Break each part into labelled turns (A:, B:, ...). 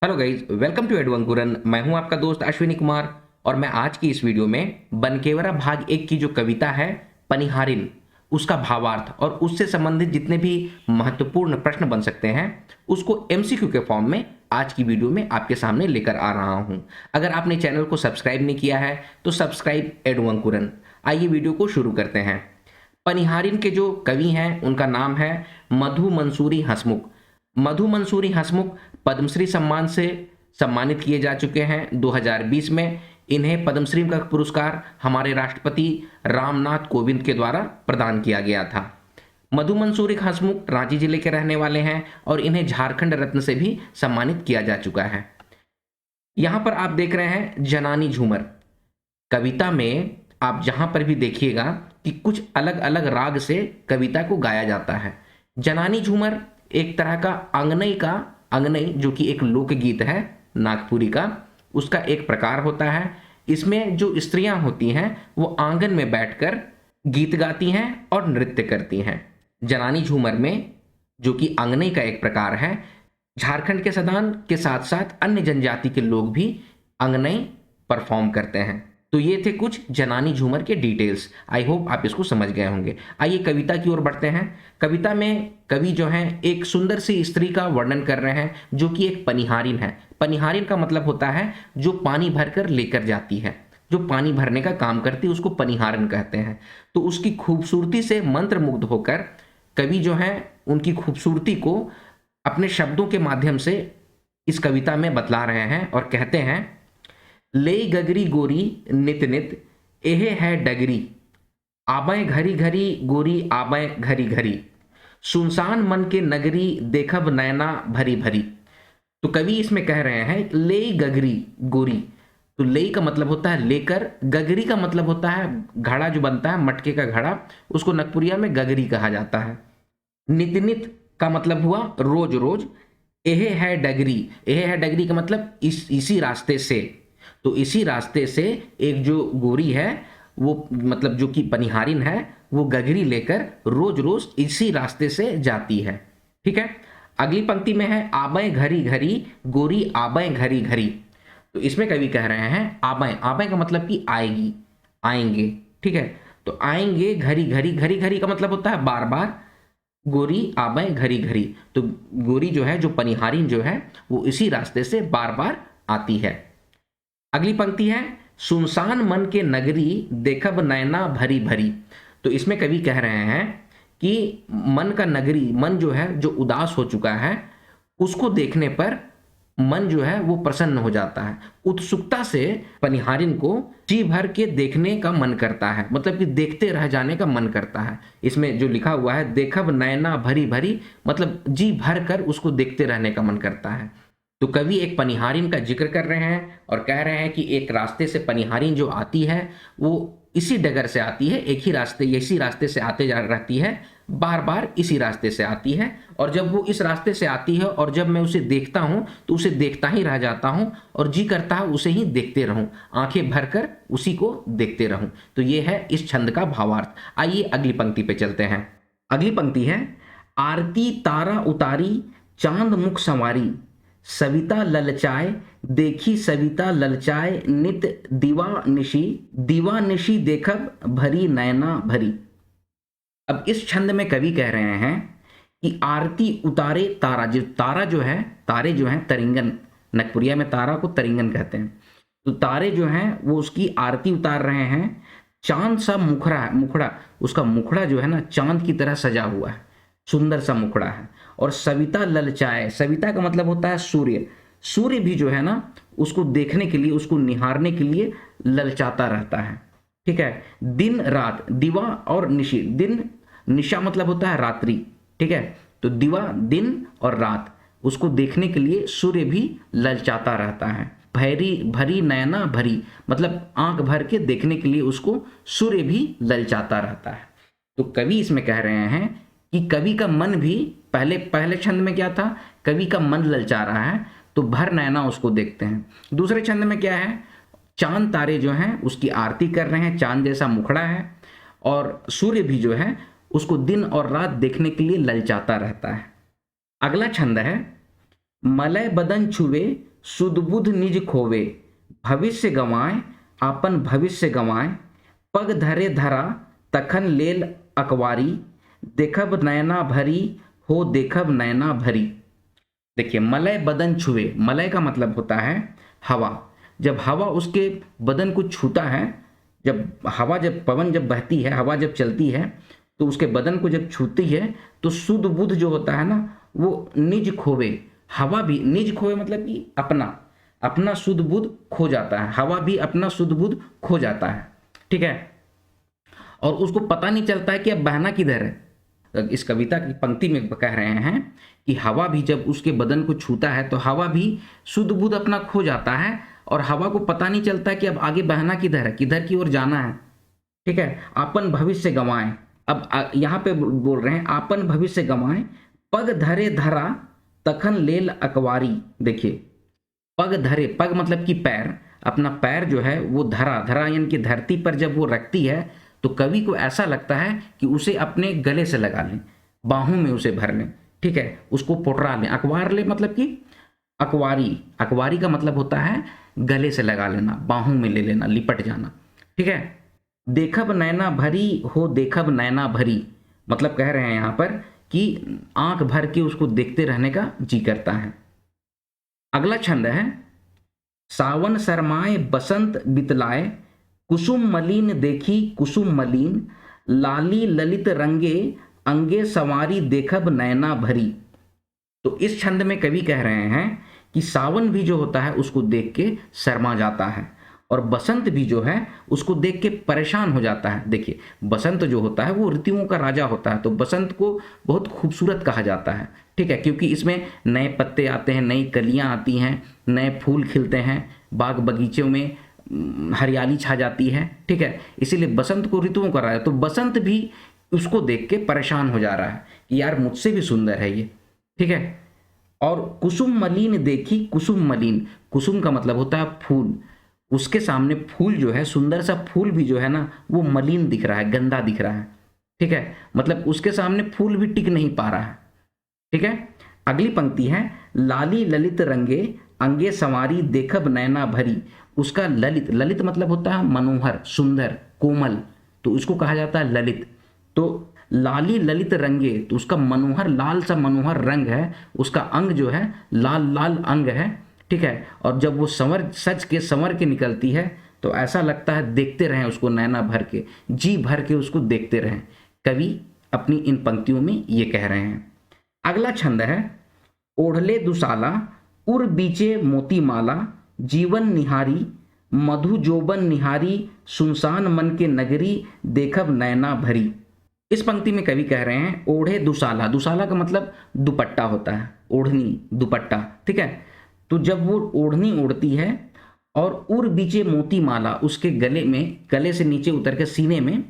A: Hello guys, welcome to Advankuran. मैं हूं आपका दोस्त अश्विनी कुमार और मैं आज की इस वीडियो में बनकेवरा भाग 1 की जो कविता है पनिहारिन, उसका भावार्थ और उससे संबंधित जितने भी महत्वपूर्ण प्रश्न बन सकते हैं उसको एमसीक्यू के फॉर्म में आज की वीडियो में आपके सामने लेकर आ रहा हूं। अगर आपने चैनल को सब्सक्राइब नहीं किया है तो सब्सक्राइब एडवंकुरन। आइए वीडियो को शुरू करते हैं। पनिहारिन के जो कवि हैं उनका नाम है मधु मंसूरी हंसमुख। मधु मंसूरी हंसमुख पद्मश्री सम्मान से सम्मानित किए जा चुके हैं। 2020 में इन्हें पद्मश्री का पुरस्कार हमारे राष्ट्रपति रामनाथ कोविंद के द्वारा प्रदान किया गया था। मधु मंसूरी हंसमुख रांची जिले के रहने वाले हैं और इन्हें झारखंड रत्न से भी सम्मानित किया जा चुका है। यहां पर आप देख रहे हैं जनानी झूमर। कविता में आप जहां पर भी देखिएगा कि कुछ अलग अलग राग से कविता को गाया जाता है। जनानी झूमर एक तरह का अंगनई जो कि एक लोकगीत है नागपुरी का, उसका एक प्रकार होता है। इसमें जो स्त्रियां होती हैं वो आंगन में बैठकर गीत गाती हैं और नृत्य करती हैं। जनानी झूमर में, जो कि अंगनई का एक प्रकार है, झारखंड के सदान के साथ साथ अन्य जनजाति के लोग भी अंगनई परफॉर्म करते हैं। तो ये थे कुछ जनानी झूमर के डिटेल्स। आई होप आप इसको समझ गए होंगे। आइए कविता की ओर बढ़ते हैं। कविता में कवि जो है एक सुंदर सी स्त्री का वर्णन कर रहे हैं जो कि एक पनिहारिन है। पनिहारिन का मतलब होता है जो पानी भरकर लेकर जाती है, जो पानी भरने का काम करती है, उसको पनिहारिन कहते हैं। तो उसकी खूबसूरती से मंत्रमुग्ध होकर कवि जो है उनकी खूबसूरती को अपने शब्दों के माध्यम से इस कविता में बतला रहे हैं और कहते हैं, ले गगरी गोरी नित नित एहे है डगरी, आबय घरी घरी गोरी आबय घरी घरी, सुनसान मन के नगरी देखब नैना भरी भरी। तो कवि इसमें कह रहे हैं ले गगरी गोरी। तो ले का मतलब होता है लेकर, गगरी का मतलब होता है घड़ा जो बनता है, मटके का घड़ा, उसको नगपुरिया में गगरी कहा जाता है। नित नित का मतलब हुआ रोज रोज। एहे है डगरी, एहे है डगरी का मतलब इसी रास्ते से। तो इसी रास्ते से एक जो गोरी है वो, मतलब जो कि पनिहारिन है, वो गगरी लेकर रोज रोज इसी रास्ते से जाती है। ठीक है। अगली पंक्ति में है आबय घरी घरी गोरी आबय घरी घरी। तो इसमें कवि कह रहे हैं आबय, आबय का मतलब कि आएगी, आएंगे। ठीक है। तो आएंगे घरी घरी, घरी घरी का मतलब होता है बार बार, गोरी आबय घरी घरी। तो गोरी जो है, जो पनिहारिन जो है, वो इसी रास्ते से बार बार आती है। अगली पंक्ति है सुनसान मन के नगरी देखब नैना भरी भरी। तो इसमें कवि कह रहे हैं कि मन का नगरी, मन जो है जो उदास हो चुका है, उसको देखने पर मन जो है वो प्रसन्न हो जाता है। उत्सुकता से पनिहारिन को जी भर के देखने का मन करता है, मतलब कि देखते रह जाने का मन करता है। इसमें जो लिखा हुआ है देखब नैना भरी भरी, मतलब जी भर कर उसको देखते रहने का मन करता है। तो कवि एक पनिहारिन का जिक्र कर रहे हैं और कह रहे हैं कि एक रास्ते से पनिहारिन जो आती है वो इसी डगर से आती है, एक ही रास्ते, इसी रास्ते से आते जा रहती है, बार बार इसी रास्ते से आती है। और जब वो इस रास्ते से आती है और जब मैं उसे देखता हूँ तो उसे देखता ही रह जाता हूँ और जी करता है उसे ही देखते रहूँ, आंखें भरकर उसी को देखते रहूँ। तो ये है इस छंद का भावार्थ। आइए अगली पंक्ति पे चलते हैं। अगली पंक्ति है आरती तारा उतारी चांद मुख संवारी, सविता ललचाए देखी सविता ललचाए नित दीवा निशी देखब भरी नैना भरी। अब इस छंद में कवि कह रहे हैं कि आरती उतारे तारा, जो तारा जो है, तारे जो हैं तरिंगन, नगपुरिया में तारा को तरिंगन कहते हैं। तो तारे जो हैं वो उसकी आरती उतार रहे हैं। चांद सा मुखड़ा है, मुखड़ा, उसका मुखड़ा जो है ना चांद की तरह सजा हुआ है, सुंदर सा मुखड़ा है। और सविता ललचाए, सविता का मतलब होता है सूर्य। सूर्य भी जो है ना उसको देखने के लिए, उसको निहारने के लिए ललचाता रहता है। ठीक है। दिन रात, दिवा और निशी, दिन निशा मतलब होता है रात्रि। ठीक है। तो दिवा दिन और रात, उसको देखने के लिए सूर्य भी ललचाता रहता है। भरी भरी नैना भरी, मतलब आंख भर के देखने के लिए उसको सूर्य भी ललचाता रहता है। तो कवि इसमें कह रहे हैं कि कवि का मन भी, पहले छंद में क्या था, कवि का मन ललचा रहा है तो भर नैना उसको देखते हैं। दूसरे छंद में क्या है, चांद तारे जो हैं उसकी आरती कर रहे हैं, चांद जैसा मुखड़ा है, और सूर्य भी जो है उसको दिन और रात देखने के लिए ललचाता रहता है। अगला छंद है मलय बदन छुवे सुध बुध निज खोवे, भविष्य गंवाए आपन भविष्य गंवाए, पग धरे धरा तखन लेल अकवारी, देखब नयना भरी हो देखब नयना भरी। देखिए, मलय बदन छुए, मलय का मतलब होता है हवा। जब हवा उसके बदन को छूता है, जब पवन जब बहती है, हवा जब चलती है तो उसके बदन को जब छूती है तो सुध बुध जो होता है ना वो निज खोवे, हवा भी निज खोवे मतलब कि अपना सुध बुध खो जाता है, हवा भी अपना सुध बुध खो जाता है। ठीक है, और उसको पता नहीं चलता है कि अब बहना किधर है। इस कविता की पंक्ति में कह रहे हैं कि हवा भी जब उसके बदन को छूता है तो हवा भी सुध बुध अपना खो जाता है और हवा को पता नहीं चलता है कि अब आगे बहना किधर है, किधर की ओर जाना है। ठीक है, आपन भविष्य गंवाए, अब यहाँ पे बोल रहे हैं आपन भविष्य गंवाए, पग धरे धरा तखन लेल अकवारी। देखिए, पग धरे, पग मतलब कि पैर, अपना पैर जो है वो धरा यानी कि धरती पर जब वो रखती है तो कवि को ऐसा लगता है कि उसे अपने गले से लगा लें, बाहों में उसे भर लें। ठीक है, उसको पोटरा लें, अकवार ले मतलब कि अकवारी का मतलब होता है गले से लगा लेना, बाहों में ले लेना, लिपट जाना। ठीक है, देखब नैना भरी हो देखब नैना भरी, मतलब कह रहे हैं यहाँ पर कि आंख भर के उसको देखते रहने का जी करता है। अगला छंद है, सावन शरमाए बसंत बितलाए, कुसुम मलिन देखी कुसुम मलिन, लाली ललित रंगे अंगे सवारी देखब नैना भरी। तो इस छंद में कवि कह रहे हैं कि सावन भी जो होता है उसको देख के शर्मा जाता है और बसंत भी जो है उसको देख के परेशान हो जाता है। देखिए, बसंत जो होता है वो ऋतुओं का राजा होता है, तो बसंत को बहुत खूबसूरत कहा जाता है। ठीक है, क्योंकि इसमें नए पत्ते आते हैं, नई कलियां आती हैं, नए फूल खिलते हैं, बाग बगीचों में हरियाली छा जाती है। ठीक है, इसीलिए बसंत को ऋतुओं का राजा, तो बसंत भी उसको देख के परेशान हो जा रहा है कि यार मुझसे भी सुंदर है ये। ठीक है, और कुसुम मलिन देखी कुसुम मलिन, कुसुम का मतलब होता है फूल, उसके सामने फूल जो है, सुंदर सा फूल भी जो है ना वो मलिन दिख रहा है, गंदा दिख रहा है। ठीक है, मतलब उसके सामने फूल भी टिक नहीं पा रहा है। ठीक है, अगली पंक्ति है, लाली ललित रंगे अंगे संवारी देखब नैना भरी। उसका ललित, ललित मतलब होता है मनोहर, सुंदर, कोमल, तो उसको कहा जाता है ललित। तो लाली ललित रंगे, तो उसका मनोहर, लाल सा मनोहर रंग है, उसका अंग जो है लाल लाल अंग है। ठीक है, और जब वो संवर के निकलती है तो ऐसा लगता है देखते रहें उसको नैना भर के, जी भर के उसको देखते रहें। कवि अपनी इन पंक्तियों में ये कह रहे हैं। अगला छंद है, ओढ़ले दुसाला उर बीचे मोती माला, जीवन निहारी मधु जोबन निहारी, सुनसान मन के नगरी देखब नैना भरी। इस पंक्ति में कवि कह रहे हैं ओढ़े दुसाला, दुसाला का मतलब दुपट्टा होता है, ओढ़नी, दुपट्टा। ठीक है, तो जब वो ओढ़नी ओढ़ती है और उर बीचे मोती माला, उसके गले में, गले से नीचे उतर के सीने में,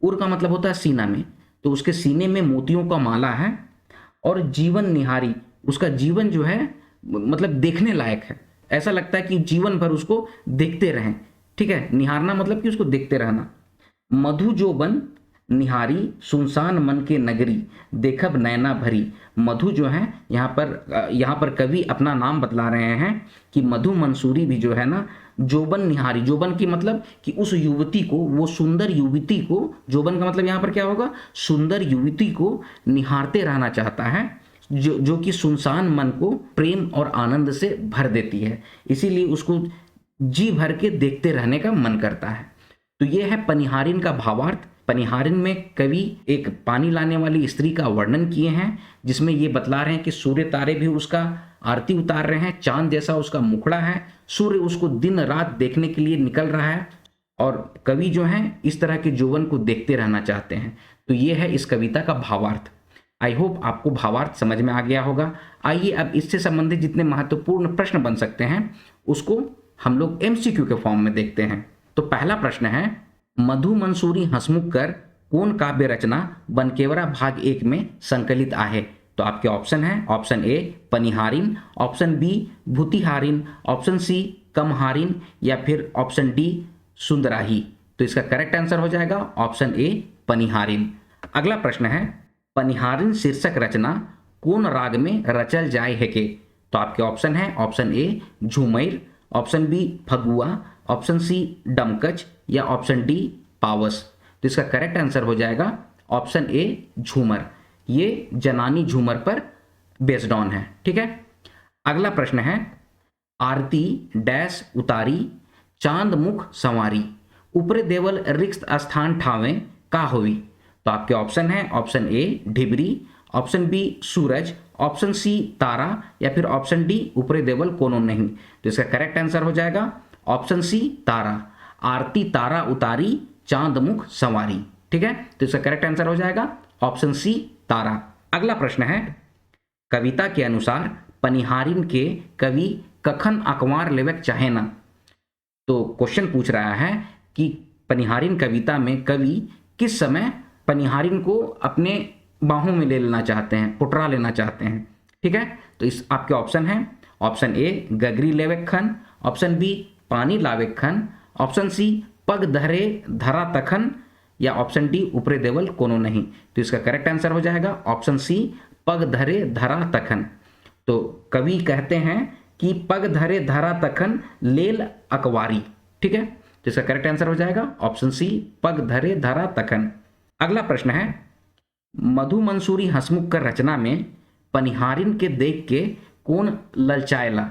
A: उर का मतलब होता है सीना में, तो उसके सीने में मोतियों का माला है। और जीवन निहारी, उसका जीवन जो है मतलब देखने लायक है, ऐसा लगता है कि जीवन भर उसको देखते रहें। ठीक है, निहारना मतलब कि उसको देखते रहना। मधु जोबन निहारी सुनसान मन के नगरी देखब नैना भरी। मधु जो है यहाँ पर कवि अपना नाम बतला रहे हैं कि मधु मंसूरी भी जो है ना जोबन निहारी, जोबन की मतलब कि उस युवती को, वो सुंदर युवती को, जोबन का मतलब यहाँ पर क्या होगा, सुंदर युवती को निहारते रहना चाहता है, जो कि सुनसान मन को प्रेम और आनंद से भर देती है, इसीलिए उसको जी भर के देखते रहने का मन करता है। तो ये है पनिहारिन का भावार्थ। पनिहारिन में कवि एक पानी लाने वाली स्त्री का वर्णन किए हैं, जिसमें ये बतला रहे हैं कि सूर्य तारे भी उसका आरती उतार रहे हैं, चांद जैसा उसका मुखड़ा है, सूर्य उसको दिन रात देखने के लिए निकल रहा है, और कवि जो हैं इस तरह के यौवन को देखते रहना चाहते हैं। तो ये है इस कविता का भावार्थ। आई होप आपको भावार्थ समझ में आ गया होगा। आइए अब इससे संबंधित जितने महत्वपूर्ण प्रश्न बन सकते हैं उसको हम लोग एमसीक्यू के फॉर्म में देखते हैं। तो पहला प्रश्न है, मधु मंसूरी हंसमुख कर कौन काव्य रचना बनकेवरा भाग 1 में संकलित आहे। तो आपके ऑप्शन है, ऑप्शन ए पनिहारिन, ऑप्शन बी भूतिहारिन, ऑप्शन सी कमहारिन, या फिर ऑप्शन डी सुंदराही। तो इसका करेक्ट आंसर हो जाएगा ऑप्शन ए पनिहारिन। अगला प्रश्न है, पनिहारिन शीर्षक रचना कौन राग में रचल जाय है के। तो आपके ऑप्शन है option A Jhumar, option B Phagua, option C Domkach या ऑप्शन डी पावस। तो इसका करेक्ट आंसर हो जाएगा ऑप्शन ए झूमर। ये जनानी झूमर पर बेस्ड ऑन है। ठीक है, अगला प्रश्न है आरती डैश उतारी चांद मुख संवारी ऊपरे देवल रिक्त स्थान ठावे का होवी। तो आपके ऑप्शन है ऑप्शन ए ढिबरी, ऑप्शन बी सूरज, ऑप्शन सी तारा या फिर ऑप्शन डी ऊपरे देवल कोनो नहीं। तो इसका करेक्ट आंसर हो जाएगा ऑप्शन सी तारा। आरती तारा उतारी चांद मुख संवारी। ठीक है, तो इसका करेक्ट आंसर हो जाएगा ऑप्शन सी तारा। अगला प्रश्न है कविता के अनुसार पनिहारिन के कवि कखन अखबार लेवक चाहे ना। तो क्वेश्चन पूछ रहा है कि पनिहारिन कविता में कवि किस समय पनिहारिन को अपने बाहों में ले लेना चाहते हैं, पुटरा लेना चाहते हैं। ठीक है, तो इस आपके ऑप्शन है ऑप्शन ए गगरी लेवेक खन, ऑप्शन बी पानी लावेक खन, ऑप्शन सी पग धरे धरा तखन या ऑप्शन डी ऊपरे देवल कोनो नहीं। तो इसका करेक्ट आंसर हो जाएगा ऑप्शन सी पग धरे धरा तखन। तो कवि कहते हैं कि पग धरे धरा तखन लेल अकवारी। ठीक है, तो इसका करेक्ट आंसर हो जाएगा ऑप्शन सी पग धरे धरा तखन। अगला प्रश्न है मधु मंसूरी हंसमुख कर रचना में पनिहारिन के देख के कौन ललचाएला।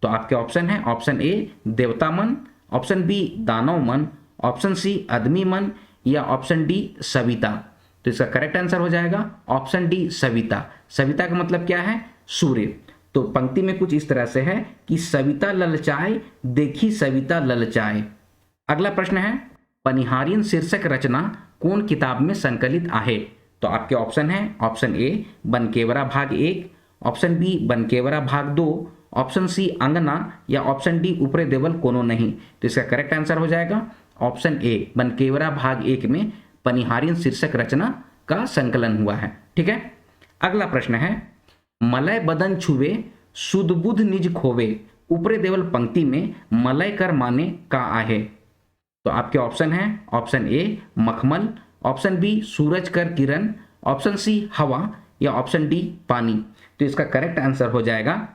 A: तो आपके ऑप्शन है ऑप्शन ए देवता मन, ऑप्शन बी दानव मन, ऑप्शन सी आदमी मन या ऑप्शन डी सविता। तो इसका करेक्ट आंसर हो जाएगा ऑप्शन डी सविता। सविता का मतलब क्या है, सूर्य। तो पंक्ति में कुछ इस तरह से है कि सविता ललचाए देखी सविता ललचाए। अगला प्रश्न है पनिहारिन शीर्षक रचना कौन किताब में संकलित आहे। तो आपके ऑप्शन है ऑप्शन ए बनकेवरा भाग 1, ऑप्शन बी बनकेवरा भाग 2, ऑप्शन सी अंगना या ऑप्शन डी ऊपरे देवल कोनो नहीं। तो इसका करेक्ट आंसर हो जाएगा ऑप्शन ए बनकेवरा भाग 1 में पनिहारिन शीर्षक रचना का संकलन हुआ है। ठीक है, अगला प्रश्न है मलय बदन छुवे सुध बुध निज खोवे ऊपरे देवल पंक्ति में मलय कर माने का आहे। तो आपके ऑप्शन है ऑप्शन ए मखमल, ऑप्शन बी सूरज कर किरण, ऑप्शन सी हवा या ऑप्शन डी पानी। तो इसका करेक्ट आंसर हो जाएगा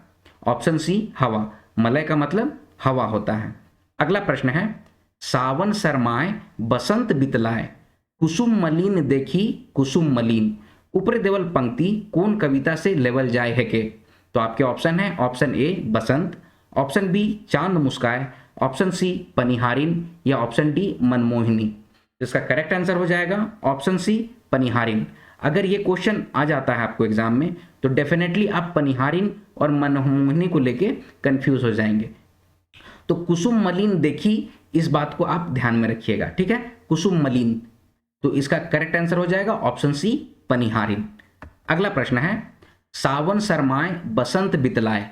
A: ऑप्शन सी हवा। मलय का मतलब हवा होता है। अगला प्रश्न है सावन शर्माए बसंत बितलाए कुसुम मलिन देखी कुसुम मलिन ऊपरे देवल पंक्ति कौन कविता से लेवल जाए है के। तो आपके ऑप्शन है ऑप्शन ए बसंत, ऑप्शन बी चांद मुस्काए, ऑप्शन सी पनिहारिन या ऑप्शन डी मनमोहिनी। इसका करेक्ट आंसर हो जाएगा ऑप्शन सी पनिहारिन। अगर ये क्वेश्चन आ जाता है आपको एग्जाम में तो डेफिनेटली आप पनिहारिन और मनमोहिनी को लेके कंफ्यूज हो जाएंगे। तो कुसुम मलिन देखी इस बात को आप ध्यान में रखिएगा। ठीक है, कुसुम मलिन। तो इसका करेक्ट आंसर हो जाएगा ऑप्शन सी पनिहारिन। अगला प्रश्न है सावन शर्माए बसंत बितलाए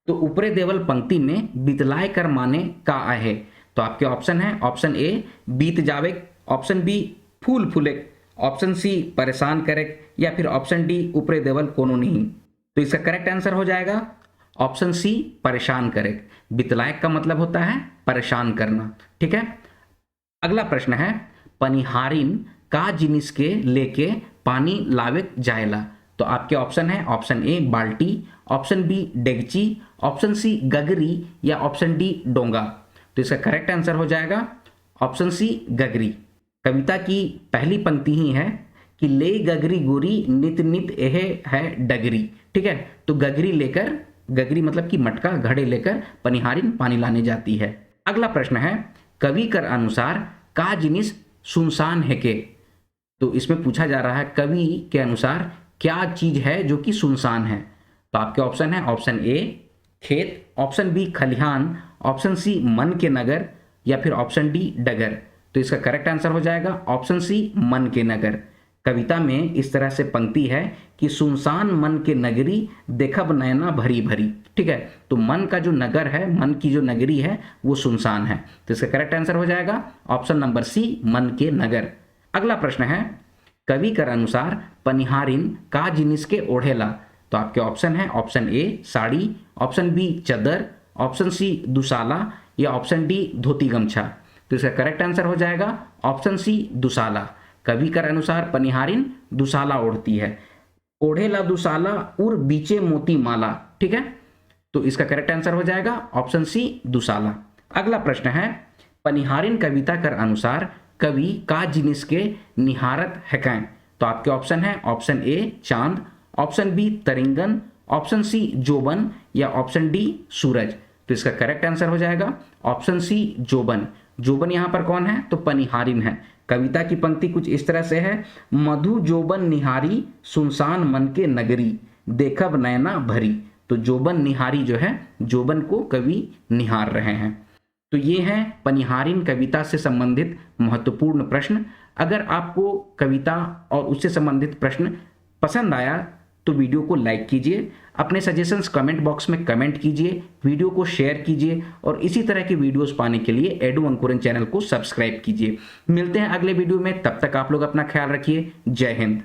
A: तो ऊपरे देवल पंक्ति में बितलाए कर माने का आहे। तो आपके ऑप्शन है ऑप्शन ए बीत जावे, ऑप्शन बी फूल फूले, ऑप्शन सी परेशान करे या फिर ऑप्शन डी ऊपरे देवल कोनो नहीं। तो इसका करेक्ट आंसर हो जाएगा ऑप्शन सी परेशान करे। बितलायक का मतलब होता है परेशान करना। ठीक है, अगला प्रश्न है पनिहारिन का जिनिस के लेके पानी लावे जाएला। तो आपके ऑप्शन है ऑप्शन ए बाल्टी, ऑप्शन बी डेगची, ऑप्शन सी गगरी या ऑप्शन डी डोंगा। तो इसका करेक्ट आंसर हो जाएगा ऑप्शन सी गगरी। कविता की पहली पंक्ति ही है कि ले गगरी गोरी नित नित एहे है डगरी। ठीक है, तो गगरी लेकर, गगरी मतलब कि मटका घड़े लेकर पनिहारिन पानी लाने जाती है। अगला प्रश्न है कवि कर अनुसार का जिनिस सुनसान है के। तो इसमें पूछा जा रहा है कवि के अनुसार क्या चीज है जो कि सुनसान है। तो आपके ऑप्शन है ऑप्शन ए खेत, ऑप्शन बी खलिहान, ऑप्शन सी मन के नगर या फिर ऑप्शन डी डगर। तो इसका करेक्ट आंसर हो जाएगा ऑप्शन सी मन के नगर। कविता में इस तरह से पंक्ति है कि सुनसान मन के नगरी देखब नैना भरी भरी। ठीक है, तो मन का जो नगर है, मन की जो नगरी है वो सुनसान है। तो इसका करेक्ट आंसर हो जाएगा ऑप्शन नंबर सी मन के नगर। अगला प्रश्न है कवि कर अनुसार पनिहारिन का जिनिस के ओढ़ेला। तो आपके ऑप्शन है option A sari, option B चदर, ऑप्शन सी दुसाला या ऑप्शन डी धोती गमछा। तो इसका करेक्ट आंसर हो जाएगा ऑप्शन सी दुसाला। कवि कर अनुसार पनिहारिन दुसाला ओढ़ती है। ओढ़ेला दुसाला उर बीचे मोती माला। ठीक है, तो इसका करेक्ट आंसर हो जाएगा ऑप्शन सी दुसाला। अगला प्रश्न है, पनिहारिन कविता कर अनुसार कवि का जिनिस के निहारत हैकैं। तो आपके ऑप्शन है ऑप्शन ए चांद, ऑप्शन बी तरिंगन, ऑप्शन सी जोबन या ऑप्शन डी सूरज। तो इसका करेक्ट आंसर हो जाएगा ऑप्शन सी जोबन। जोबन यहां पर कौन है? तो पनिहारिन है। कविता की पंक्ति कुछ इस तरह से है, मधु जोबन निहारी सुनसान मन के नगरी देखब नैना भरी। तो जोबन निहारी जो है, जोबन को कवि निहार रहे हैं। तो ये हैं पनिहारिन कविता से संबंधित महत्वपूर्ण प्रश्न। अगर आपको कविता और उससे संबंधित प्रश्न पसंद आया तो वीडियो को लाइक कीजिए, अपने सजेशंस कमेंट बॉक्स में कमेंट कीजिए, वीडियो को शेयर कीजिए और इसी तरह की वीडियोस पाने के लिए एडू अंकुरन चैनल को सब्सक्राइब कीजिए। मिलते हैं अगले वीडियो में, तब तक आप लोग अपना ख्याल रखिए। जय हिंद।